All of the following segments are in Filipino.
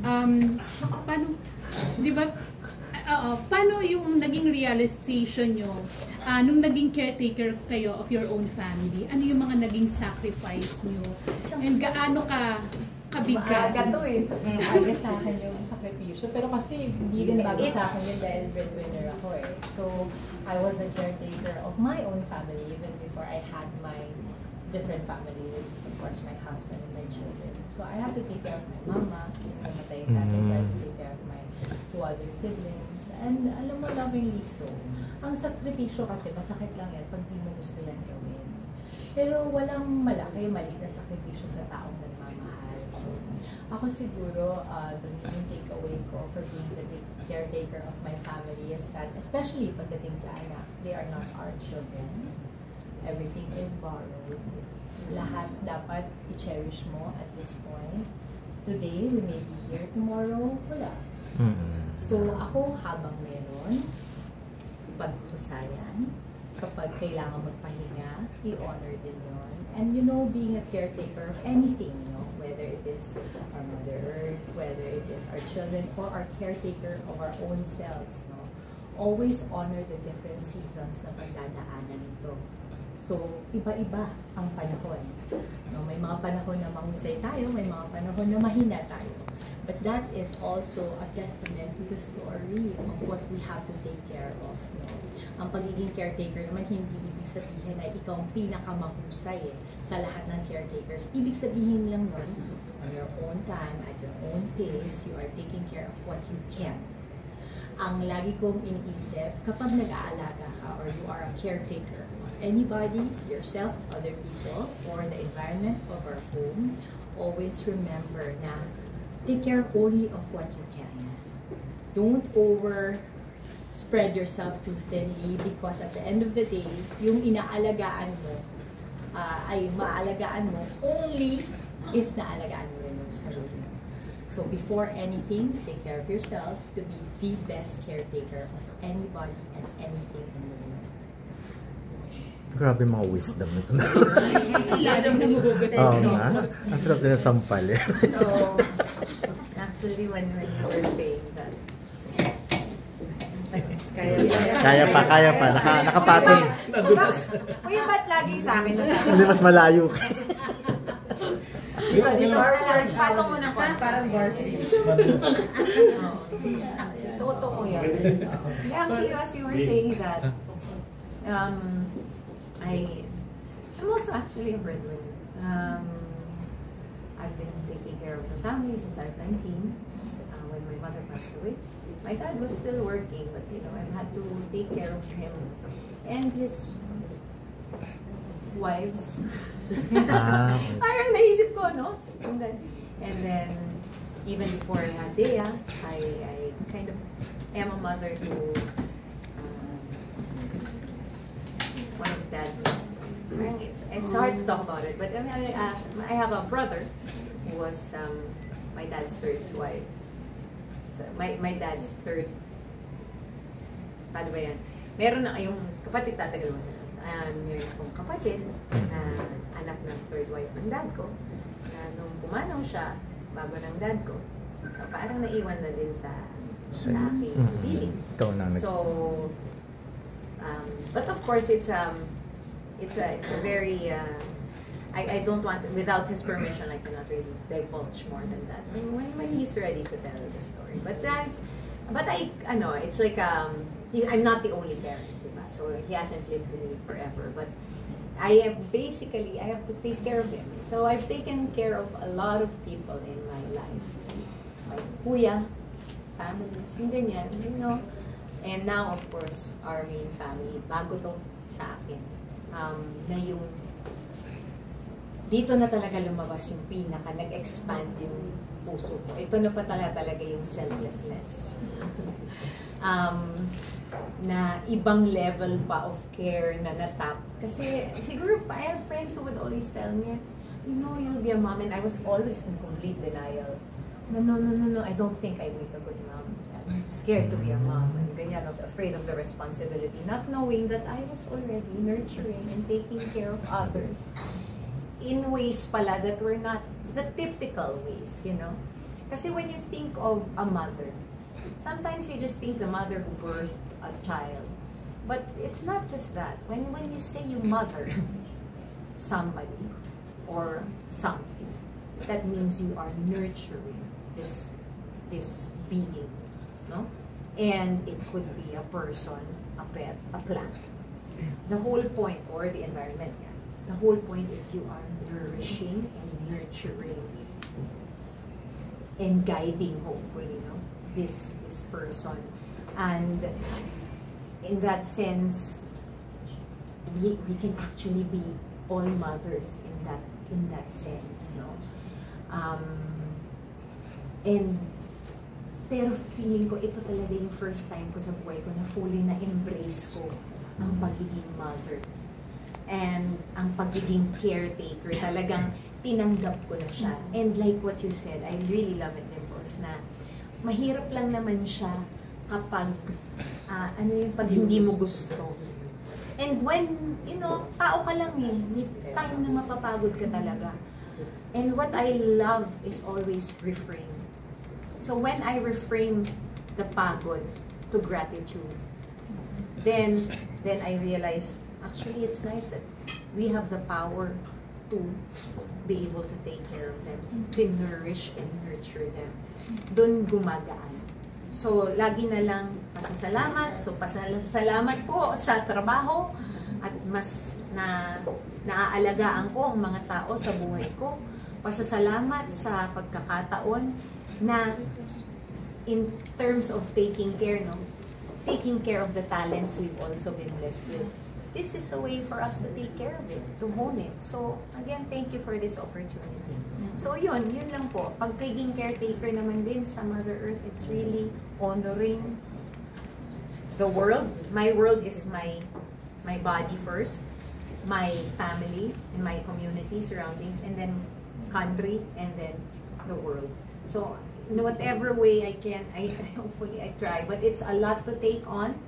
Paano, di ba, paano yung naging realization nyo nung naging caretaker kayo of your own family? Ano yung mga naging sacrifice nyo? And gaano kabigat? Maaga to eh. Maaga sa akin yung sakripisyo. Pero kasi hindi din bago sa akin yun dahil breadwinner ako eh. So, I was a caretaker of my own family even before I had my different family, which is of course my husband and my children. So, I had to take care of my mama, namatay na, I had to take care of my 2 other siblings. And alam mo, lovingly so. Ang sakripisyo kasi, masakit lang yan pag di mo gusto yan gawin. Pero walang maliit na sakripisyo sa taong nagmamahal. So, ako siguro, the main takeaway ko for being the caretaker of my family is that, especially pagdating sa anak, they are not our children. Everything is borrowed. Lahat dapat i-cherish mo at this point. Today, we may be here. Tomorrow, wala. So, ako habang meron, pagpusayan, kapag kailangan magpahinga, i-honor din yun. And you know, being a caretaker of anything, you know, whether it is our Mother Earth, whether it is our children, or our caretaker of our own selves, no? Always honor the different seasons na pagdadaanan nito. So, iba-iba ang panahon. No, may mga panahon na mahusay tayo, may mga panahon na mahina tayo. But that is also a testament to the story of what we have to take care of. No? Ang pagiging caretaker naman, hindi ibig sabihin na ikaw ang pinakamahusay sa lahat ng caretakers. Ibig sabihin lang nun, on your own time, at your own pace, you are taking care of what you can. Ang lagi kong iniisip, kapag nag-aalaga ka or you are a caretaker of anybody, yourself, other people, or the environment of our home, always remember na take care only of what you can. Don't spread yourself too thinly because at the end of the day, yung inaalagaan mo ay maalagaan mo only if naalagaan mo rin yung sarili mo. So before anything, take care of yourself to be the best caretaker of anybody and anything in the world. Grabe mga wisdom nito. Ang sarap din ang sampal eh. So, actually, when you were saying that, kaya pa. Nakapating. Uy, ba't lagi sa amin? Hindi, mas malayo. Dito, patong mo na kon. Parang barface. Totoo yan. Actually, as you were saying that, I'm also actually a breadwinner. I've been taking care of the family since I was 19, when my mother passed away. My dad was still working, but you know, I've had to take care of him and his wives. Parang naisip ko, no? And then even before I had Dea, I kind of am a mother to one of dad's. It's hard to talk about it, but I mean, I have a brother who was my dad's third wife. So, my dad's third. Paano ba yan? Meron na yung kapatid, tatagal mo na. Meron akong kapatid na anak ng third wife ng dad ko. Na nung pumanaw siya, bago ng dad ko, parang naiwan na din sa aking feeling. So, but of course, it's a very, I don't want, without his permission, I cannot really divulge more than that. When he's ready to tell the story. But it's like, I'm not the only parent, diba? So he hasn't lived with me forever. But I have to take care of him. So I've taken care of a lot of people in my life. My kuya, families, yung ganyan, you know. And now, of course, our main family, bago to sa akin. Na yung dito na talaga lumabas yung nag-expand yung puso ko. Ito na pa talaga yung selflessness. Na ibang level pa of care na natap. Kasi siguro I have friends who would always tell me, you know, you'll be a mom, and I was always in complete denial. No, I don't think I'd make a good mom. I'm scared to be a mom. I'm ganyan, afraid of the responsibility, not knowing that I was already nurturing and taking care of others in ways pala that were not the typical ways, you know. Kasi when you think of a mother, sometimes you just think the mother who birthed a child. But it's not just that. When you say you mother somebody or something, that means you are nurturing this being, no? And it could be a person, a pet, a plant. The whole point, or the environment, yeah. The whole point is you are nourishing and nurturing and guiding, hopefully, no? This person. And in that sense, we can actually be all mothers in that sense, no? Pero feeling ko, ito talaga yung first time ko sa buhay ko na fully na-embrace ko ang pagiging mother. And ang pagiging caretaker, talagang tinanggap ko na siya. And like what you said, I really love it, Dimples, na mahirap lang naman siya kapag, pag hindi mo gusto. And when, tao ka lang eh, may time na mapapagod ka talaga. And what I love is always reframe. So when I reframe the pagod to gratitude, then I realize, actually it's nice that we have the power to be able to take care of them, to nourish and nurture them. Doon gumagaan. So lagi na lang pasasalamat. So pasasalamat po sa trabaho at mas naaalagaan ko ang mga tao sa buhay ko. Pasasalamat sa pagkakataon na in terms of taking care of the talents we've also been blessed with. This is a way for us to take care of it, to hone it. So, again, thank you for this opportunity. So, yun lang po. Pagiging caretaker naman din sa Mother Earth, it's really honoring the world. My world is my body first, my family, and my community, surroundings, and then country, and then the world. So, in whatever way I can, hopefully I try. But it's a lot to take on,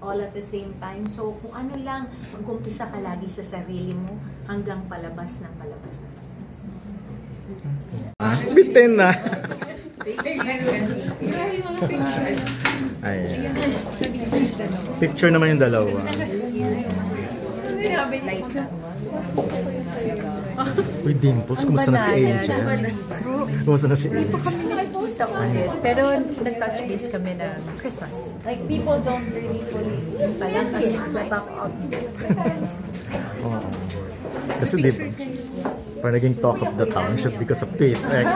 all at the same time. So, kung ano lang, mag-umpisa ka lagi sa sarili mo, hanggang palabas ng palabas na palabas. Bitin na. Grabe yung mga picture. Ayan. Picture naman yung dalawa. Uy, Dimples, kumusta na si Angel? Kumusta na si Angel? Nag-post ako ulit, pero nag-touch base kami ng Christmas. Like, people don't really fully palang kasi pop out. Oo. Kasi di ba, parang naging talk of the township because of Tweet X.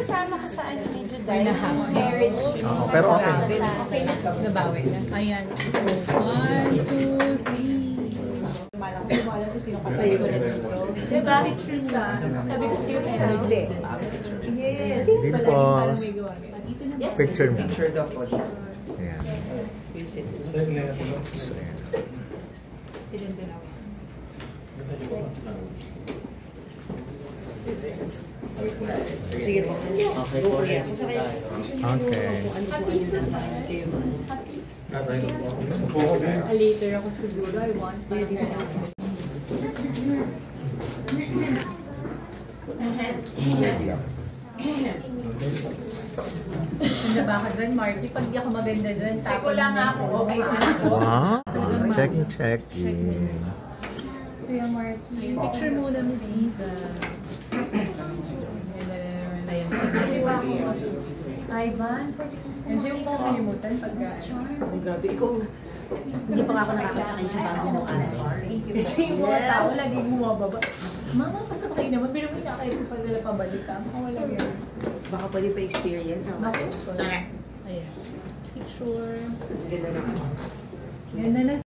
Kasama ko sa video dahil marriage. Oo, pero okay. Okay na, nabawi na. Ayan. 1, 2, 3. Wala ko sino kasaya ko na dito. Diba? Sabi ko sa'yo na hindi. Yes. Dimples. Yes. Picture mo. Picture daw po. Ayan. So, ayan. Sige po. Okay po. Okay. Later ako siguro, I want to Ganda ba ka dyan, Marty? Pag di ako maganda dyan, Check ko lang ako, okay na ako. Wow. Checking. Kuya Marky. Picture muna, Miss Iza. Ivan, Hindi yung kong kalimutan pag Grabe, ikaw. Hindi pa nga ako nakakasakay sa bago mo. kasi yung mga tao lagi bumababa. Mama, pasabay naman. Pero may nakain ko pa nila pabalik ka. Baka wala yan. Baka pwede pa experience. Sorry. Ayan. Picture. Ganda na. Ganda na